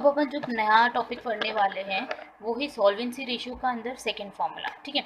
अब अपन जो नया टॉपिक पढ़ने वाले हैं वो है सॉल्वेंसी रेशियो का अंदर सेकंड फॉर्मूला। ठीक है,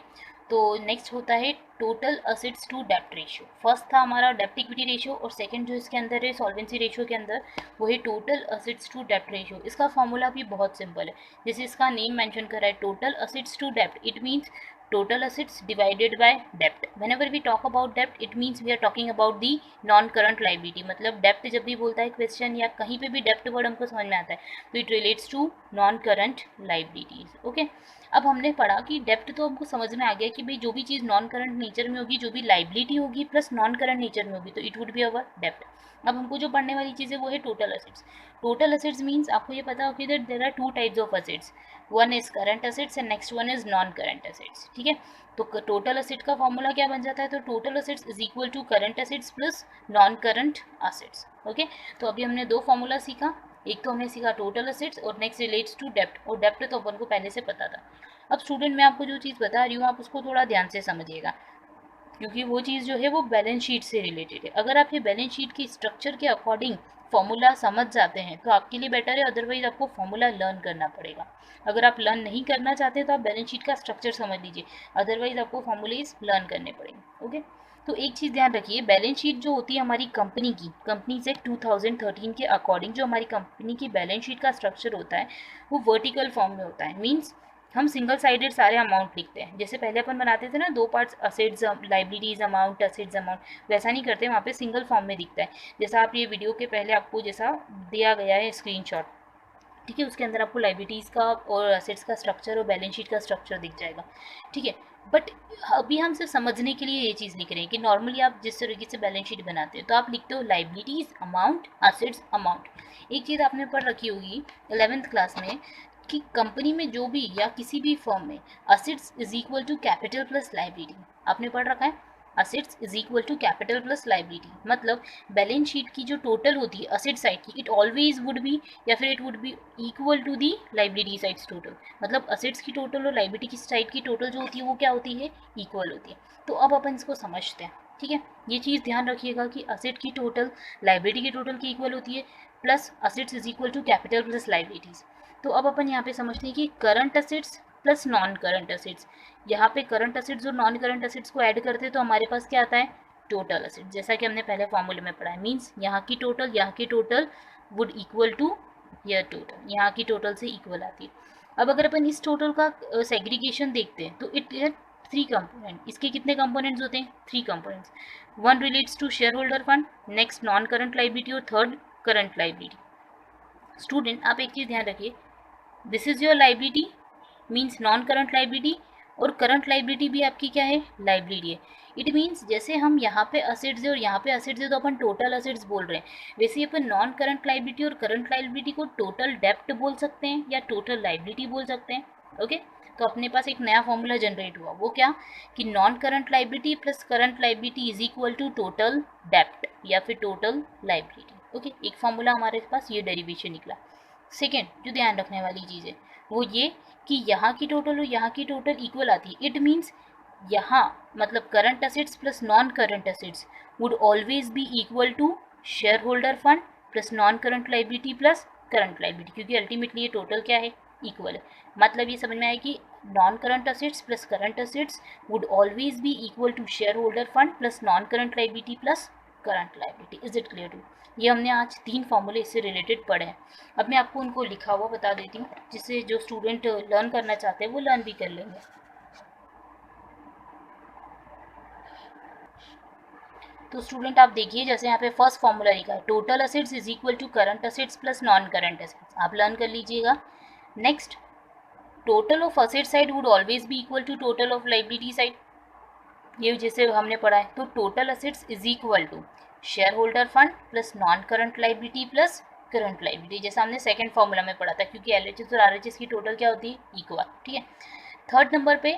तो नेक्स्ट होता है टोटल असेट्स टू डेप्ट रेशियो। फर्स्ट था हमारा डेप्ट इक्विटी रेशियो और सेकंड जो इसके अंदर है सॉल्वेंसी रेशियो के अंदर वो है टोटल असेट्स टू डेप्ट रेशियो। इसका फॉर्मूला भी बहुत सिंपल है, जैसे इसका नेम मेंशन कर रहा है टोटल असेट्स टू डेप्ट, it means total assets divided by debt. Whenever we talk about debt, it means we are talking about the non current liability. मतलब debt जब भी बोलता है क्वेश्चन या कहीं पे भी debt वर्ड हमको समझ में आता है तो it relates to non current liabilities. Okay, अब हमने पढ़ा कि डेप्ट तो हमको समझ में आ गया कि भाई जो भी चीज़ नॉन करंट नेचर में होगी, जो भी लाइबिलिटी होगी प्लस नॉन करंट नेचर में होगी तो इट वुड बी अवर डेप्ट। अब हमको जो पढ़ने वाली चीज़ है वो है total assets. Total assets means आपको ये पता होगी that there are two types of assets, one is current assets and next one is non current assets. ठीक है, तो टोटल असेट का फॉर्मूला क्या बन जाता है, तो total assets is equal to current assets plus non current assets. Okay, तो अभी हमने दो फॉर्मूला सीखा, एक तो हमने सीखा टोटल असेट्स और नेक्स्ट रिलेट्स टू डेप्ट, और डेप्ट तो अपन को पहले से पता था। अब स्टूडेंट मैं आपको जो चीज़ बता रही हूँ आप उसको थोड़ा ध्यान से समझिएगा, क्योंकि वो चीज़ जो है वो बैलेंस शीट से रिलेटेड है। अगर आप ये बैलेंस शीट की स्ट्रक्चर के अकॉर्डिंग फॉर्मूला समझ जाते हैं तो आपके लिए बेटर है, अदरवाइज आपको फॉर्मूला लर्न करना पड़ेगा। अगर आप लर्न नहीं करना चाहते तो आप बैलेंस शीट का स्ट्रक्चर समझ लीजिए, अदरवाइज आपको फॉर्मूलेज लर्न करने पड़ेंगे। ओके, तो एक चीज़ ध्यान रखिए, बैलेंस शीट जो होती है हमारी कंपनी की, कंपनी से 2013 के अकॉर्डिंग जो हमारी कंपनी की बैलेंस शीट का स्ट्रक्चर होता है वो वर्टिकल फॉर्म में होता है। मीन्स हम सिंगल साइडेड सारे अमाउंट लिखते हैं, जैसे पहले अपन बनाते थे ना दो parts, assets liabilities amount assets amount, वैसा नहीं करते, वहाँ पे सिंगल फॉर्म में दिखता है। जैसा आप ये वीडियो के पहले आपको जैसा दिया गया है स्क्रीनशॉट, ठीक है, उसके अंदर आपको लाइबिलिटीज़ का और असेट्स का स्ट्रक्चर और बैलेंस शीट का स्ट्रक्चर दिख जाएगा। ठीक है, बट अभी हम सिर्फ समझने के लिए ये चीज़ लिख रहे हैं कि नॉर्मली आप जिस तरीके से बैलेंस शीट बनाते हो तो आप लिखते हो लाइबिलिटीज़ अमाउंट असेट्स अमाउंट। एक चीज़ आपने पढ़ रखी होगी 11th क्लास में कि कंपनी में जो भी या किसी भी फर्म में assets is equal to capital plus liability, आपने पढ़ रखा है assets is equal to capital plus liability. मतलब बैलेंस शीट की जो टोटल होती है असेट साइड की, इट ऑलवेज वुड बी या फिर it would be equal to the liability side's total. मतलब असेट्स की टोटल और लाइबिलिटी की साइड की टोटल जो होती है वो क्या होती है, इक्वल होती है। तो अब अपन इसको समझते हैं। ठीक है, ये चीज़ ध्यान रखिएगा कि असेट की टोटल लाइबिलिटी की टोटल की इक्वल होती है, plus assets is equal to capital plus liabilities. तो अब अपन यहाँ पे समझते हैं कि current assets plus non current assets, यहाँ पे करंट असेट्स और नॉन करंट असेट्स को ऐड करते हैं तो हमारे पास क्या आता है, टोटल असेट्स, जैसा कि हमने पहले फॉर्मूले में पढ़ा है। मीन्स यहाँ की टोटल वुड इक्वल टू यह टोटल, यहाँ की टोटल से इक्वल आती है। अब अगर अपन इस टोटल का सेग्रीगेशन देखते हैं तो इट है थ्री कंपोनेंट। इसके कितने कंपोनेंट्स होते हैं, three components. One relates to share holder fund, next non current liability और थर्ड करंट लाइबिलिटी। स्टूडेंट आप एक चीज़ ध्यान रखिए, this is your liability means non current liability, और करंट लाइबिलिटी भी आपकी क्या है, लाइबिलिटी है। इट मीन्स जैसे हम यहाँ पे असेट्स है और यहाँ पे असेट्स है तो अपन टोटल असेट्स बोल रहे हैं, वैसे ही अपन नॉन करंट लाइबिलिटी और करंट लाइबिलिटी को टोटल डेप्ट बोल सकते हैं या टोटल लाइबिलिटी बोल सकते हैं। ओके, तो अपने पास एक नया फॉर्मूला जनरेट हुआ, वो क्या कि non current liability plus current liability is equal to total डेप्ट या फिर टोटल लाइबिलिटी। ओके, एक फॉर्मूला हमारे पास ये डेरिवेशन निकला। सेकेंड जो ध्यान रखने वाली चीज़ है वो ये कि यहाँ की टोटल और यहाँ की टोटल इक्वल आती है। इट मीन्स यहाँ मतलब current assets plus non current assets would always be equal to share holder fund plus non current liability plus current liability, क्योंकि अल्टीमेटली ये टोटल क्या है, इक्वल है। मतलब ये समझ में आया कि non current assets plus current assets would always be equal to share holder fund plus non current liability plus current liability. Is it clear to? ये हमने आज तीन फॉर्मूले इससे रिलेटेड पढ़े हैं। अब मैं आपको उनको लिखा हुआ बता देती हूँ जिससे जो स्टूडेंट लर्न करना चाहते हैं वो लर्न भी कर लेंगे। तो स्टूडेंट आप देखिए, जैसे यहाँ पे फर्स्ट फॉर्मूला लिखा है total assets is equal to current assets plus non current assets, आप लर्न कर लीजिएगा। Next, total of asset side would always be equal to total of liability side, ये जैसे हमने पढ़ा है। तो total assets is equal to share holder fund plus non current liability plus current liability, जैसा हमने सेकंड फॉर्मूला में पढ़ा था, क्योंकि एलएचएस और आरएचएस की टोटल क्या होती है, इक्वल। ठीक है, थर्ड नंबर पे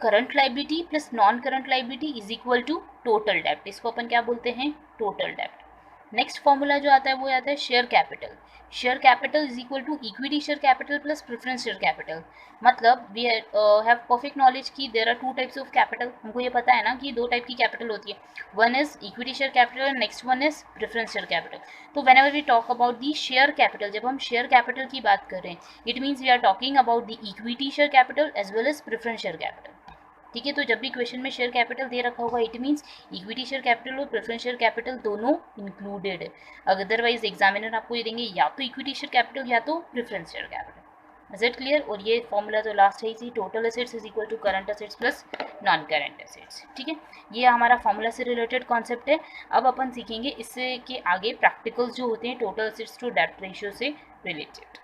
current liability plus non current liability is equal to total डेप्ट, इसको अपन क्या बोलते हैं, टोटल डेप्ट। नेक्स्ट फॉर्मूला जो आता है वो आता है share capital. Share capital is equal to equity share capital plus preference share capital. मतलब वी हैव परफेक्ट नॉलेज कि there are two types of capital. हमको ये पता है ना कि दो टाइप की कैपिटल होती है, one is equity share capital and next one is preference share capital. तो whenever we talk about the share capital, जब हम शेयर कैपिटल की बात कर रहे हैं, it means we are talking about the equity share capital as well as preference share capital. ठीक है, तो जब भी क्वेश्चन में शेयर कैपिटल दे रखा होगा it means equity share capital और प्रेफरेंस शेयर कैपिटल दोनों इंक्लूडेड है। अदरवाइज एग्जामिनर आपको ये देंगे या तो इक्विटी शेयर कैपिटल या तो preference share capital. Is it clear? और ये फॉर्मूला तो लास्ट है इसी, total assets is equal to current assets plus non current assets. ठीक है, ये हमारा फॉर्मूला से रिलेटेड कॉन्सेप्ट है। अब अपन सीखेंगे इससे के आगे प्रैक्टिकल्स जो होते हैं total assets to debt ratio से रिलेटेड।